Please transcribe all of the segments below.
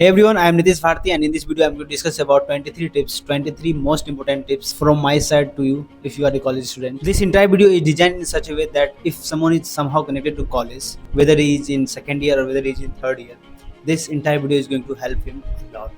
Hey everyone, I am Nitish Bharti and in this video I am going to discuss about 23 tips, 23 most important tips from my side to you if you are a college student. This entire video is designed in such a way that if someone is somehow connected to college, whether he is in second year or whether he is in third year, this entire video is going to help him a lot.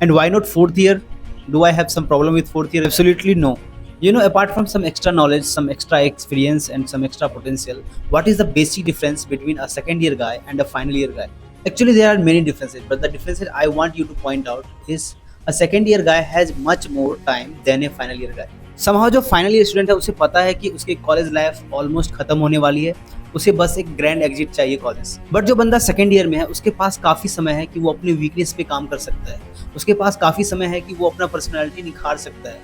And why not fourth year? Do I have some problem with fourth year? Absolutely no. You know, apart from some extra knowledge, some extra experience and some extra potential, what is the basic difference between a second year guy and a final year guy? Actually, there are many differences, but the differences I want you to point out is a second year guy has much more time than a final year guy. Somehow जो final year student है उसे पता है कि उसकी college life almost खत्म होने वाली है, उसे बस एक ग्रैंड एग्जिट चाहिए कॉलेज। बट जो बंदा सेकंड ईयर में है उसके पास काफ़ी समय है कि वो अपने वीकनेस पे काम कर सकता है, उसके पास काफ़ी समय है कि वो अपना पर्सनैलिटी निखार सकता है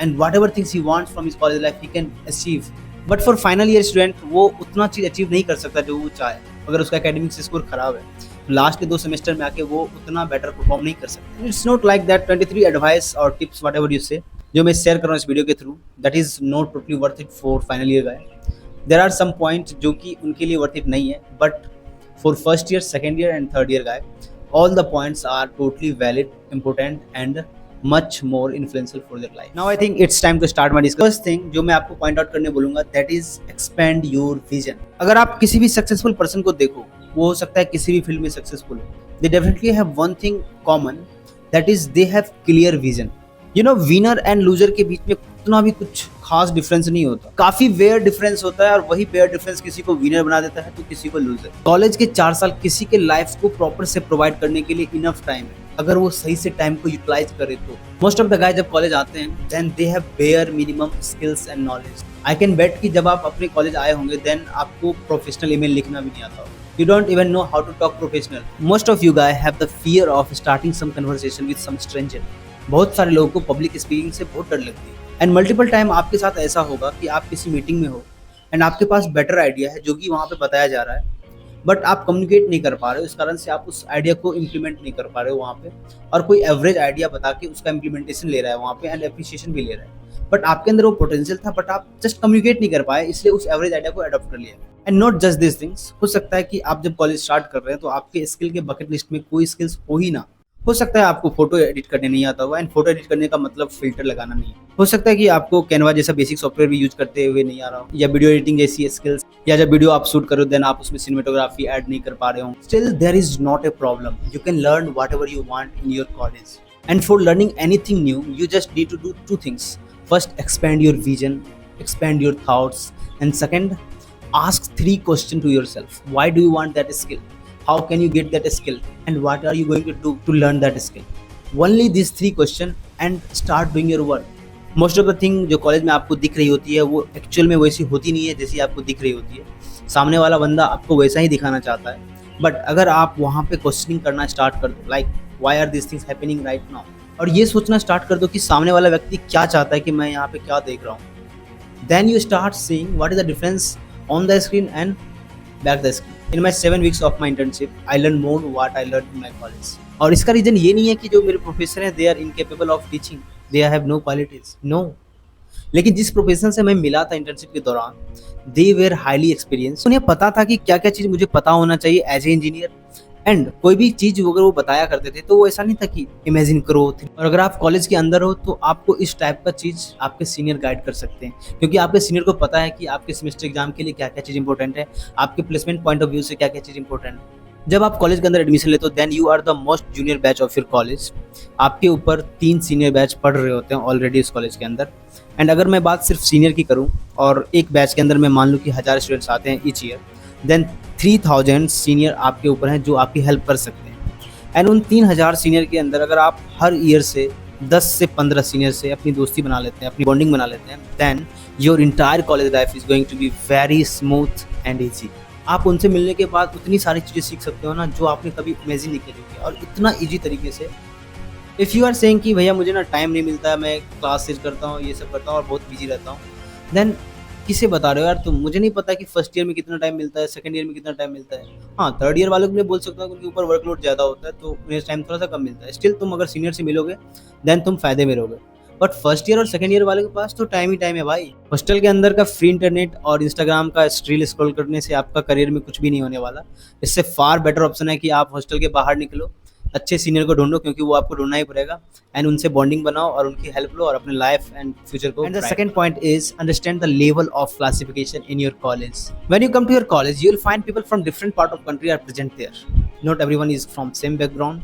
and what ever things he wants from his college life he can achieve. But for final year student वो उतना चीज़ अचीव नहीं कर सकता जो वो चाहे। अगर उसका एकेडमिक स्कोर खराब है लास्ट के 2 सेमेस्टर में आके वो उतना बेटर परफॉर्म नहीं कर सकते। It's not like that 23 advice और टिप्स वट एवर यू से जो मैं शेयर कर रहा हूँ इस वीडियो के through, that is not totally worth it for final year guy. There are some points जो कि उनके लिए वर्थ इट नहीं है, but for first year, second year and third year guy all the points are totally valid, important and much more influential for their life. Now I think it's time to start my discussion. First thing जो मैं आपको point out करने बोलूंगा that is expand your vision. अगर आप किसी भी successful person को देखो, वो हो सकता है किसी भी फील्ड में सक्सेसफुल हो, they definitely have one thing common, that is they have clear vision. You know, winner and loser के बीच में उतना भी कुछ खास डिफरेंस नहीं होता, काफी वेयर डिफरेंस होता है और वही वेयर डिफरेंस किसी को विनर बना देता है तो किसी को लूजर। कॉलेज के 4 साल किसी के लाइफ को प्रॉपर से प्रोवाइड करने के लिए इनफ टाइम है अगर वो सही से टाइम को यूटिलाइज करे तो। मोस्ट ऑफ द गाय जब कॉलेज आते हैं then they have bare minimum skills and knowledge. I can bet कि जब आप अपने कॉलेज आए होंगे देन आपको प्रोफेशनल ईमेल लिखना भी नहीं आता होगा। You don't even know how to talk professional. Most of you guys have the fear of starting some conversation with some stranger. बहुत सारे लोगों को पब्लिक स्पीकिंग से बहुत डर लगती है एंड मल्टीपल टाइम आपके साथ ऐसा होगा कि आप किसी मीटिंग में हो एंड आपके पास बेटर आइडिया है जो कि वहाँ पे बताया जा रहा है, बट आप कम्युनिकेट नहीं कर पा रहे हो, इस कारण से आप उस आइडिया को इम्प्लीमेंट नहीं कर पा रहे हो वहाँ पे, और कोई एवरेज आइडिया बता के उसका इम्प्लीमेंटेशन ले रहा है वहाँ पे एंड एप्रिसिएशन भी ले रहा है, बट आपके अंदर वो पोटेंशियल था बट आप जस्ट कम्युनिकेट नहीं कर पाए, इसलिए उस एवरेज आइडिया को अडॉप्ट कर लिया। And not just this things, हो सकता है कि आप जब कॉलेज स्टार्ट कर रहे हैं तो आपके स्किल के बकेट लिस्ट में कोई स्किल्स हो ही ना। हो सकता है आपको फोटो एडिट करने नहीं आता हुआ, एंड फोटो एडिट करने का मतलब फिल्टर लगाना नहीं है। हो सकता है कि आपको कैनवा जैसा बेसिक सॉफ्टवेयर भी यूज करते हुए नहीं आ रहा हो, या वीडियो एडिटिंग जैसी स्किल्स, या जब वीडियो आप शूट करो देन आप उसमें सिनेमेटोग्राफी ऐड नहीं कर पा रहे हो। Still there is not a problem, you can learn whatever you want in your college and for learning anything new you just need to do 2 things. First, expand your vision, expand your thoughts, and second, ask 3 questions to yourself. Why do you want that skill? How can you get that skill? And what are you going to do to learn that skill? Only these 3 questions and start doing your work. Most of the thing जो college में आपको दिख रही होती है वो actual में वैसी होती नहीं है जैसी आपको दिख रही होती है। सामने वाला बंदा आपको वैसा ही दिखाना चाहता है, बट अगर आप वहाँ पे क्वेश्चनिंग करना स्टार्ट कर दो, like why are this things happening right now, और ये सोचना स्टार्ट कर दो कि सामने वाला व्यक्ति क्या चाहता है कि मैं यहाँ पे क्या देख रहा हूँ, then you start seeing what is the difference on the screen and back the screen. In my 7 weeks of my internship I learn more what I learn in my college. और इसका रीजन ये नहीं है कि जो मेरे professor हैं they are incapable of teaching, they have no qualities, no. लेकिन जिस प्रोफेशन से मैं मिला था इंटर्नशिप के दौरान दे वेर हाईली एक्सपीरियंस, उन्हें पता था कि क्या क्या चीज़ मुझे पता होना चाहिए एज ए इंजीनियर, एंड कोई भी चीज़ अगर वो बताया करते थे तो वो ऐसा नहीं था कि इमेजिन करो। और अगर आप कॉलेज के अंदर हो तो आपको इस टाइप का चीज़ आपके सीनियर गाइड कर सकते हैं, क्योंकि आपके सीनियर को पता है कि आपके सेमेस्टर एग्जाम के लिए क्या क्या चीज़ इंपॉर्टेंट है, आपके प्लेसमेंट पॉइंट ऑफ व्यू से क्या क्या चीज़ इंपॉर्टेंट है। जब आप कॉलेज के अंदर एडमिशन लेते हो then you are the most junior batch of your college. आपके ऊपर 3 सीनियर बैच पढ़ रहे होते हैं ऑलरेडी इस कॉलेज के अंदर, एंड अगर मैं बात सिर्फ सीनियर की करूं और एक बैच के अंदर मैं मान लूँ कि 1000 स्टूडेंट्स आते हैं ईच ईयर, देन 3000 सीनियर आपके ऊपर हैं जो आपकी हेल्प कर सकते हैं। एंड उन 3000 सीनियर के अंदर अगर आप हर ईयर से 10 से 15 सीनियर से अपनी दोस्ती बना लेते हैं, अपनी बॉन्डिंग बना लेते हैं, then your entire college life is going to be very smooth and easy. आप उनसे मिलने के बाद उतनी सारी चीज़ें सीख सकते हो ना जो आपने कभी इमेजिन नहीं की होगी, और इतना ईजी तरीके से। इफ़ यू आर सेइंग कि भैया मुझे ना टाइम नहीं मिलता है, मैं क्लास सीज करता हूँ, ये सब करता हूँ और बहुत बिजी रहता हूँ, देन किसे बता रहे हो यार तुम? मुझे नहीं पता कि फर्स्ट ईयर में कितना टाइम मिलता है, सेकंड ईयर में कितना टाइम मिलता है। हाँ, थर्ड ईयर वालों के लिए बोल सकता हूँ उनके ऊपर वर्कलोड ज़्यादा होता है तो उन्हें टाइम थोड़ा सा कम मिलता है। स्टिल तुम अगर सीनियर से मिलोगे देन तुम फायदे में रहोगे, बट फर्स्ट ईयर और सेकंड ईयर वाले के पास तो टाइम ही टाइम है भाई। हॉस्टल के अंदर का फ्री इंटरनेट और इंस्टाग्राम का रील स्क्रॉल करने से आपका करियर में कुछ भी नहीं होने वाला। इससे फार बेटर ऑप्शन है कि आप हॉस्टल के बाहर निकलो अच्छे सीनियर को ढूंढो, क्योंकि वो आपको ढूंढना ही पड़ेगा, एंड उनसे बॉन्डिंग बनाओ और उनकी हेल्प लो और अपने लाइफ एंड फ्यूचर को। And the second point is understand the level of classification in your college. When you come to your college, you will find people from different part of country are present there. Not everyone is from same background,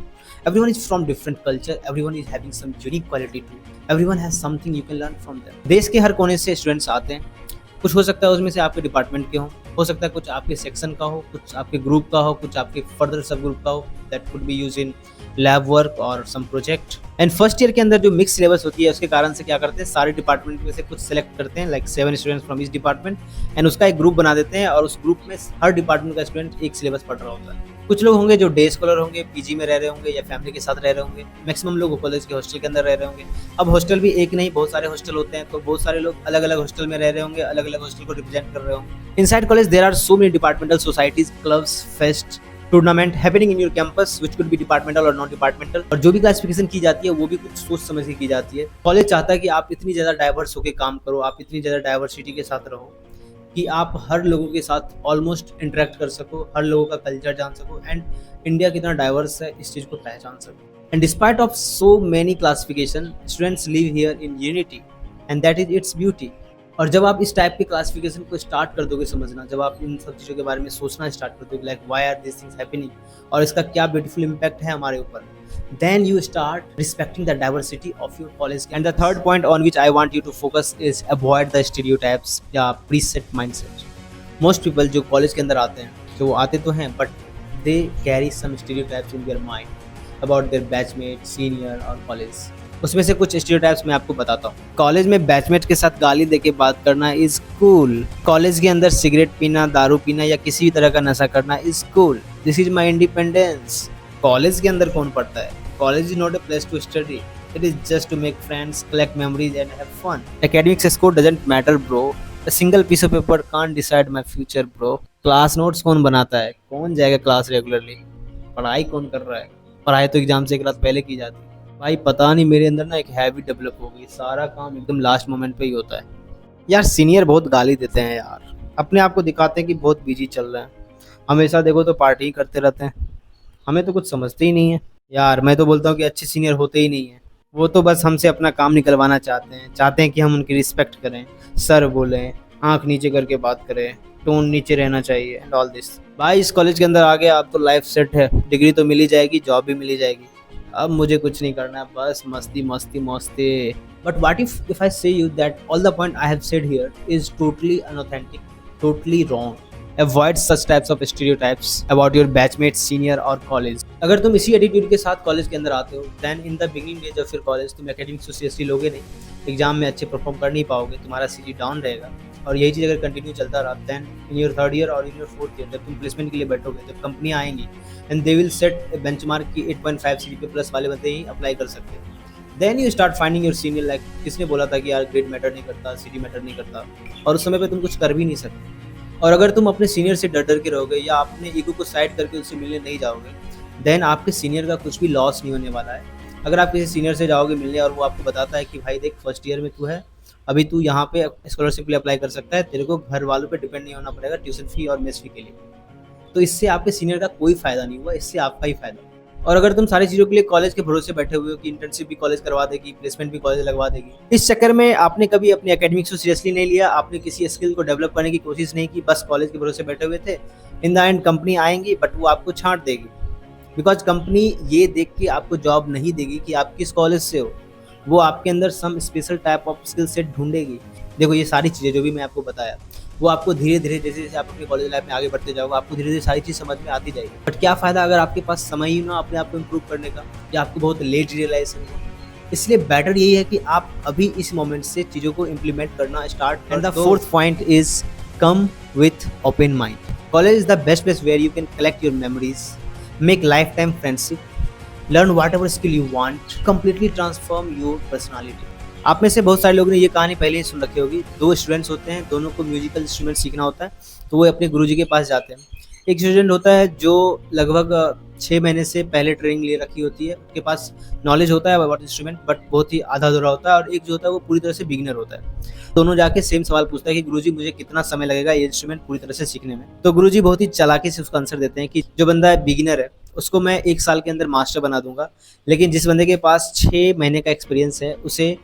everyone is from different culture, everyone is having some unique quality too, everyone has something you can learn from them। देश के हर कोने से students आते हैं, कुछ हो सकता है उसमें से आपके डिपार्टमेंट के हो सकता है कुछ आपके सेक्शन का हो, कुछ आपके ग्रुप का हो, कुछ आपके फर्दर सब ग्रुप का हो, that could be use in lab work और some project. And first year के अंदर जो मिक्स सिलेबस होती है उसके कारण से क्या करते हैं, सारे डिपार्टमेंट में से कुछ सेलेक्ट करते हैं, लाइक 7 स्टूडेंट्स फ्रॉम इस डिपार्टमेंट, एंड उसका एक ग्रुप बना देते हैं और उस ग्रुप में हर डिपार्टमेंट का स्टूडेंट एक सिलेबस पढ़ रहा होता है। कुछ लोग होंगे जो डे स्कॉलर होंगे, पीजी में रह रहे होंगे या फैमिली के साथ रह रहे होंगे, मैक्सिमम लोग कॉलेज के हॉस्टल के अंदर रह रहे होंगे। अब हॉस्टल भी एक नहीं, बहुत सारे हॉस्टल होते हैं, तो बहुत सारे लोग अलग अलग हॉस्टल में रह रहे होंगे, अलग अलग हॉस्टल को रिप्रेजेंट कर रहे होंगे। Inside college there are so many departmental societies, clubs, fest, tournament happening in your campus, which could be departmental और नॉन डिपार्टमेंटल। और जो भी क्लासिफिकेशन की जाती है वो भी कुछ सोच समझ के की जाती है। कॉलेज चाहता है कि आप इतनी ज़्यादा डाइवर्स होकर काम करो, आप इतनी ज़्यादा डाइवर्सिटी के साथ रहो कि आप हर लोगों के साथ ऑलमोस्ट इंटरेक्ट कर सको, हर लोगों का कल्चर जान सको, एंड इंडिया कितना डाइवर्स है इस चीज़ को पहचान सको। And despite of so many classification, students live here in unity and that is its beauty. और जब आप इस टाइप के क्लासिफिकेशन को स्टार्ट कर दोगे समझना, जब आप इन सब चीज़ों के बारे में सोचना स्टार्ट कर दोगे, like why are this things happening और इसका क्या ब्यूटीफुल इम्पैक्ट है हमारे ऊपर, then you start respecting the diversity of your college। And the third point on which I want you to focus is avoid the stereotypes या preset mindset। most people जो college के अंदर आते हैं, जो वो आते तो हैं but they carry some stereotypes in their mind about their batchmate, senior और कॉलेज। उसमें से कुछ स्टीरियोटाइप्स मैं आपको बताता हूँ। कॉलेज में बैचमेट के साथ गाली देके बात करना इज कूल। कॉलेज के अंदर सिगरेट पीना, दारू पीना या किसी भी तरह का नशा करना is cool. This is my independence. College के अंदर कौन पढ़ता है? College is not a place to study, it is just to make friends, collect memories and have fun. Academic score doesn't matter bro, a single piece of paper can't decide my future bro। Class notes कौन बनाता है? कौन जाएगा class regularly? पढ़ाई कौन कर रहा है? पढ़ाई तो एग्जाम से एक रात पहले की जाती है। भाई पता नहीं मेरे अंदर ना एक हैबिट डेवलप हो गई, सारा काम एकदम लास्ट मोमेंट पे ही होता है। यार सीनियर बहुत गाली देते हैं यार, अपने आप को दिखाते हैं कि बहुत बिजी चल रहे हैं, हमेशा देखो तो पार्टी करते रहते हैं, हमें तो कुछ समझते ही नहीं है। यार मैं तो बोलता हूँ कि अच्छे सीनियर होते ही नहीं है, वो तो बस हमसे अपना काम निकलवाना चाहते हैं कि हम उनकी रिस्पेक्ट करें, सर बोलें, आंख नीचे करके बात करें, टोन नीचे रहना चाहिए एंड ऑल दिस। भाई इस कॉलेज के अंदर आ गए आप तो लाइफ सेट है, डिग्री तो मिल ही जाएगी, जॉब भी मिल ही जाएगी, अब मुझे कुछ नहीं करना है, बस मस्ती मस्ती मस्ती। बट व्हाट इफ आई से you that all the point I have said here is totally unauthentic, totally wrong. Avoid such types of stereotypes about your batchmates, senior और college। अगर तुम इसी एटीट्यूड के साथ कॉलेज के अंदर आते हो, then in the beginning days of your college तुम एकेडमिक्स को सीरियसली लोगे नहीं, एग्जाम में अच्छे परफॉर्म कर नहीं पाओगे, तुम्हारा सीजी डाउन रहेगा। और यही चीज़ अगर कंटिन्यू चलता रहा, then in your third year और in your fourth year जब तुम प्लेसमेंट के लिए बैठोगे, जब कंपनी आएंगी and they will set a benchmark कि 8.5 CGPA प्लस वाले बंदे ही अप्लाई कर सकते हैं। Then you start finding your senior like किसने बोला था कि यार ग्रेड मैटर नहीं करता, सीडी मैटर नहीं करता, और उस समय पे तुम कुछ कर भी नहीं सकते। और अगर तुम अपने सीनियर से डर के रहोगे या अपने ईगो को साइड करके उससे मिलने नहीं जाओगे, देन आपके सीनियर का कुछ भी लॉस नहीं होने वाला है। अगर आप किसी सीनियर से जाओगे मिलने और वो आपको बताता है कि भाई देख फर्स्ट ईयर में तू है, अभी तू यहाँ पे स्कॉलरशिप के लिए अप्लाई कर सकता है, तेरे को घर वालों पे डिपेंड नहीं होना पड़ेगा ट्यूशन फी और मेस फी के लिए, तो इससे आपके सीनियर का कोई फायदा नहीं हुआ, इससे आपका ही फायदा। और अगर तुम सारी चीज़ों के लिए कॉलेज के भरोसे बैठे हुए हो कि इंटर्नशिप भी कॉलेज करवा देगी, प्लेसमेंट भी कॉलेज लगवा देगी, इस चक्कर में आपने कभी अपने एकेडमिक्स को सीरियसली नहीं लिया, आपने किसी स्किल को डेवलप करने की कोशिश नहीं की, बस कॉलेज के भरोसे बैठे हुए थे। इन द एंड कंपनी आएंगी बट वो आपको छांट देगी, बिकॉज कंपनी ये देख के आपको जॉब नहीं देगी कि आप किस कॉलेज से हो, वो आपके अंदर some special type of skill set ढूंढेगी। देखो ये सारी चीज़ें जो भी मैं आपको बताया, वो आपको धीरे धीरे जैसे जैसे आप अपनी कॉलेज लाइफ में आगे बढ़ते जाओगे, आपको धीरे धीरे सारी चीज़ समझ में आती जाएगी। बट क्या फ़ायदा अगर आपके पास समय ही ना अपने आप को इम्प्रूव करने का, या आपको बहुत लेट रियलाइजेशन हो। इसलिए बेटर यही है कि आप अभी इस मोमेंट से चीज़ों को इम्प्लीमेंट करना start. And the fourth point is come with open mind. College is the best place where you can collect your memories, make life time friendship, learn whatever skill you want, completely transform your personality. आप में से बहुत सारे लोगों ने ये कहानी पहले ही सुन रखी होगी। दो स्टूडेंट्स होते हैं, दोनों को म्यूजिकल इंस्ट्रूमेंट सीखना होता है, तो वो अपने गुरुजी के पास जाते हैं। एक स्टूडेंट होता है जो लगभग 6 महीने से पहले ट्रेनिंग ले रखी होती है, उसके पास नॉलेज होता है अबाउट इंस्ट्रूमेंट बट बहुत ही आधा अधूरा होता है, और एक जो होता है वो पूरी तरह से बिगिनर होता है। दोनों जाके सेम सवाल पूछता है कि गुरुजी मुझे कितना समय लगेगा ये इंस्ट्रूमेंट पूरी तरह से सीखने में। तो गुरुजी बहुत ही चालाकी से उसका आंसर देते हैं कि जो बंदा बिगिनर है उसको मैं 1 साल के अंदर मास्टर बना दूंगा, लेकिन जिस बंदे के पास 6 महीने का एक्सपीरियंस है उसे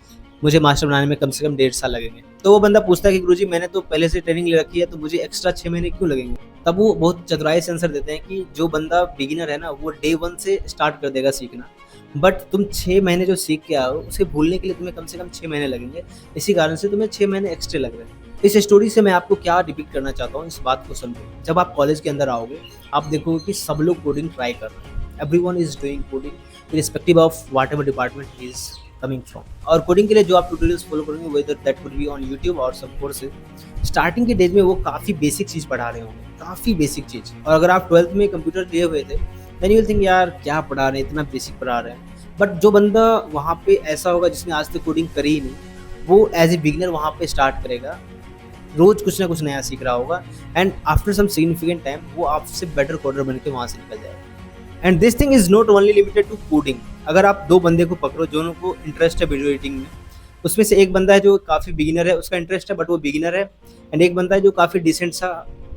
मुझे मास्टर बनाने में कम से कम 1.5 साल लगेंगे। तो वो बंदा पूछता है कि गुरुजी मैंने तो पहले से ट्रेनिंग ले रखी है, तो मुझे एक्स्ट्रा 6 महीने क्यों लगेंगे? तब वो बहुत चतुराई से आंसर देते हैं कि जो बंदा बिगिनर है ना, वो डे 1 से स्टार्ट कर देगा सीखना, बट तुम 6 महीने जो सीख के आओ उसे भूलने के लिए तुम्हें कम से कम 6 महीने लगेंगे, इसी कारण से तुम्हें 6 महीने एक्स्ट्रा लग रहे हैं। इस स्टोरी से मैं आपको क्या डिपिक्ट करना चाहता हूँ, इस बात को समझो। जब आप कॉलेज के अंदर आओगे, आप देखोगे कि सब लोग कोडिंग ट्राई कर रहे हैं, everyone is doing coding irrespective of whatever department he is coming from. और कोडिंग के लिए जो आप ट्यूटोरियल्स फॉलो करेंगे, whether that would be on YouTube और सब कोर्सेज, स्टार्टिंग के डेज में वो काफ़ी बेसिक चीज़ पढ़ा रहे होंगे, काफ़ी बेसिक चीज़। और अगर आप 12th में कंप्यूटर लिए हुए थे, देन यू विल थिंक यार क्या पढ़ा रहे हैं, इतना बेसिक पढ़ा रहे हैं। बट जो बंदा वहाँ पे ऐसा होगा जिसने आज तक कोडिंग करी ही नहीं, वो एज ए बिगिनर वहाँ पे स्टार्ट करेगा, रोज कुछ ना कुछ नया सीख रहा होगा, and after some significant time वो आपसे बेटर कोडर बन के वहाँ से निकल जाएगा। And this thing is not only limited to coding. अगर आप 2 बंदे को पकड़ो दोनों को इंटरेस्ट है वीडियो एडिटिंग में, उसमें से एक बंदा है जो काफ़ी बिगिनर है, उसका इंटरेस्ट है बट वो बिगिनर है, एंड एक बंदा है जो काफ़ी डिसेंट सा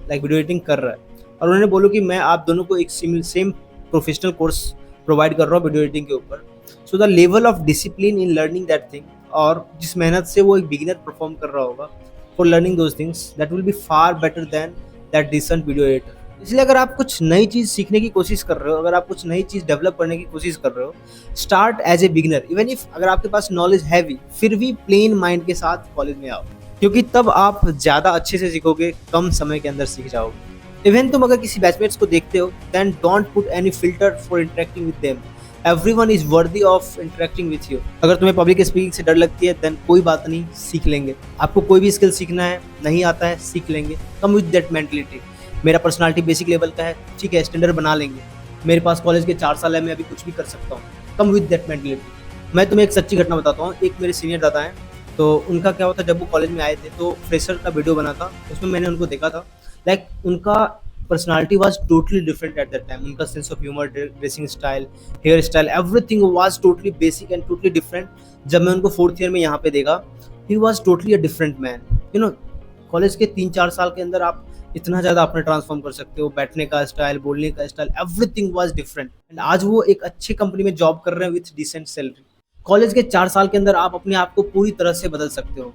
लाइक वीडियो एडिटिंग कर रहा है, और उन्होंने बोलो कि मैं आप दोनों को एक सेम प्रोफेशनल कोर्स प्रोवाइड कर रहा हूँ वीडियो एडिटिंग के ऊपर। So the level of discipline in learning that thing, और जिस मेहनत से वो एक बिगिनर परफॉर्म कर रहा होगा for learning those things, that will be far better than that decent video editor. इसलिए अगर आप कुछ नई चीज़ सीखने की कोशिश कर रहे हो, अगर आप कुछ नई चीज़ डेवलप करने की कोशिश कर रहे हो, start as a beginner. Even if अगर आपके पास नॉलेज है भी, फिर भी प्लेन माइंड के साथ कॉलेज में आओ, क्योंकि तब आप ज़्यादा अच्छे से सीखोगे, कम समय के अंदर सीख जाओगे। इवन तुम अगर किसी बैचमेट्स को देखते हो, then don't put any filter for interacting with them, everyone is worthy of interacting with you. अगर तुम्हें पब्लिक स्पीकिंग से डर लगती है, देन कोई बात नहीं, सीख लेंगे। आपको कोई भी स्किल सीखना है, नहीं आता है, सीख लेंगे। कम विद दैट मेंटलिटी, मेरा पर्सनालिटी बेसिक लेवल का है, ठीक है, स्टैंडर्ड बना लेंगे, मेरे पास कॉलेज के 4 साल है, मैं अभी कुछ भी कर सकता हूँ। Come with that mentality. मैं तुम्हें एक सच्ची घटना बताता हूँ। एक मेरे सीनियर दादा हैं, तो उनका क्या हुआ था, जब वो कॉलेज में आए थे तो फ्रेशर का वीडियो बना था, उसमें मैंने उनको देखा था, लाइक उनका personality was totally different at that time. उनका sense of humour, dressing style, hair style, everything was totally basic and totally different. जब मैं उनको 4th ईयर में यहाँ पे देखा, he was totally a different man. You know, college के 3-4 साल के अंदर आप इतना ज़्यादा अपने ट्रांसफॉर्म कर सकते हो, बैठने का स्टाइल, बोलने का style, everything was different. And आज वो एक अच्छी कंपनी में जॉब कर रहे हैं विथ डिसेंट सैलरी। कॉलेज के 4 साल के अंदर आप अपने आप को पूरी तरह से बदल सकते हो।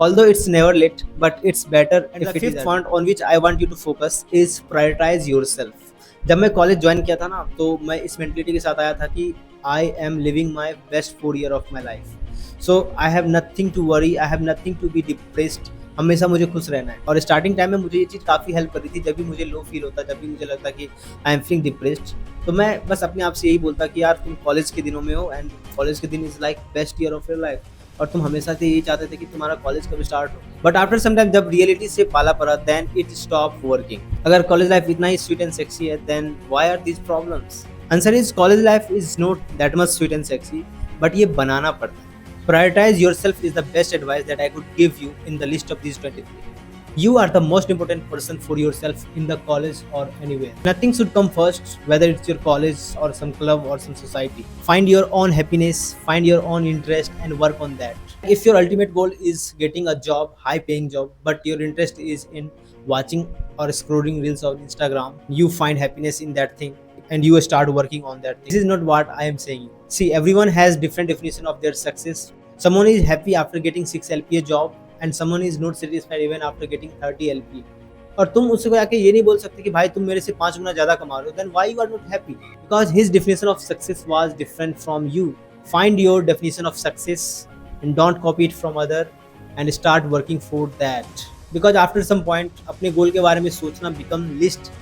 Although it's never late, but it's better if it is. The fifth point on which I want you to focus is prioritize yourself. जब मैं कॉलेज ज्वाइन किया था ना, तो मैं इस मेंटलिटी के साथ आया था कि I am living my best 4 year of my life. So I have nothing to worry, I have nothing to be depressed. हमेशा मुझे खुश रहना है। और स्टार्टिंग टाइम में मुझे ये चीज़ काफ़ी हेल्प कर रही थी। जब भी मुझे लो फील होता, जब भी मुझे लगता कि आई एम फीलिंग डिप्रेस्ड, तो मैं बस अपने आप से यही बोलता कि यार तुम कॉलेज के दिनों में हो, एंड कॉलेज के दिन is like best year of your life, और तुम हमेशा से यही चाहते थे कि तुम्हारा कॉलेज कब स्टार्ट हो। बट आफ्टर सम टाइम जब रियलिटी से पाला पड़ा, देन इट स्टॉप वर्किंग। अगर कॉलेज लाइफ इतना ही स्वीट एंड सेक्सी है, then why are these problems? Answer is college life is not that much sweet and sexy, but ये बनाना पड़ता है। Prioritize yourself is the best advice that I could give you in the list of these 23. You are the most important person for yourself in the college or anywhere. Nothing should come first, whether it's your college or some club or some society. Find your own happiness, find your own interest, and work on that. If your ultimate goal is getting a job, high paying job, but your interest is in watching or scrolling reels on Instagram, you find happiness in that thing and you start working on that thing. This is not what I am saying. See, everyone has different definition of their success. Someone is happy after getting 6 LPA job, and someone is not satisfied even after getting 30 LPA. और तुम उससे आके ये नहीं बोल सकते कि भाई तुम मेरे से 5 गुना ज़्यादा कमा रहे हो, then why you are not happy? Because his definition of success was different from you. Find your definition of success and don't copy it from other, and start working for that. Because after some point अपने गोल के बारे में सोचना become least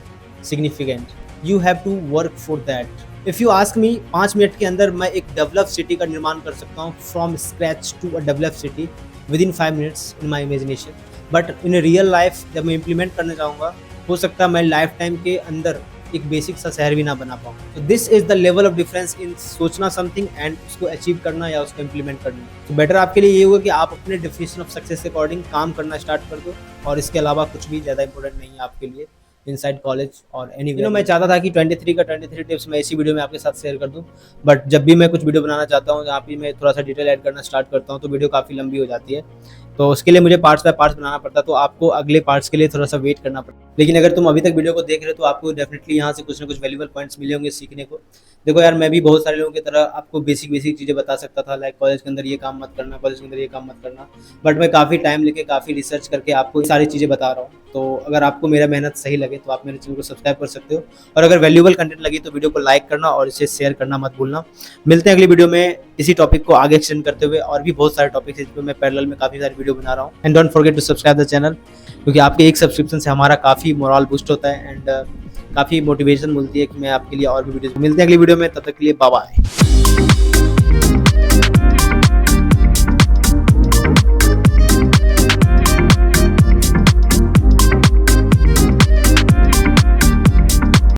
significant. You have to work for that. If you ask me, 5 minute के अंदर मैं एक develop city का निर्माण कर सकता हूँ, from scratch to a develop city within 5 minutes in my imagination. But in real life जब मैं इम्प्लीमेंट करने जाऊँगा, हो सकता है मैं लाइफ टाइम के अंदर एक बेसिक सा शहर भी ना बना पाऊँ। तो this is the level of difference in सोचना समथिंग एंड उसको अचीव करना या उसको इम्प्लीमेंट करना। तो बेटर आपके लिए ये होगा कि आप अपने डेफिनेशन ऑफ सक्सेस के अकॉर्डिंग काम करना स्टार्ट कर दो, और इसके अलावा कुछ भी ज़्यादा इंपॉर्टेंट नहीं है आपके लिए इनसाइड कॉलेज और एनीवेयर। मैं चाहता था कि 23 टिप्स मैं इसी वीडियो में आपके साथ शेयर कर दूं, बट जब भी मैं कुछ वीडियो बनाना चाहता हूं जहाँ पे मैं थोड़ा सा डिटेल ऐड करना स्टार्ट करता हूं, तो वीडियो काफ़ी लंबी हो जाती है। तो उसके लिए मुझे पार्ट्स बाय पार्ट्स बनाना पड़ता, तो आपको अगले पार्ट्स के लिए थोड़ा सा वेट करना पड़ता। लेकिन अगर तुम अभी तक वीडियो को देख रहे हो तो आपको डेफिनेटली यहाँ से कुछ ना कुछ वैल्यूबल पॉइंट्स मिले होंगे सीखने को। देखो यार, मैं भी बहुत सारे लोगों की तरह आपको बेसिक बेसिक चीज़ें बता सकता था, लाइक कॉलेज के अंदर ये काम मत करना, कॉलेज के अंदर ये काम मत करना, बट मैं काफ़ी टाइम लेके काफ़ी रिसर्च करके आपको सारी चीज़ें बता रहा हूँ। तो अगर आपको मेरा मेहनत सही लगे तो आप मेरे चैनल को सब्सक्राइब कर सकते हो, और अगर वैल्यूबल कंटेंट लगी तो वीडियो को लाइक करना और इसे शेयर करना मत भूलना। मिलते हैं अगली वीडियो में इसी टॉपिक को आगे एक्सटेंड करते हुए, और भी बहुत सारे टॉपिक्स इस पर मैं पैरेलल में काफ़ी सारी वीडियो बना रहा हूँ। And don't forget to subscribe the channel, क्योंकि आपके एक सब्सक्रिप्शन से हमारा काफ़ी मोरल बूस्ट होता है एंड काफ़ी मोटिवेशन मिलती है कि मैं आपके लिए और भी वीडियो। मिलते हैं अगली वीडियो में, तब तक के लिए बाय बाय।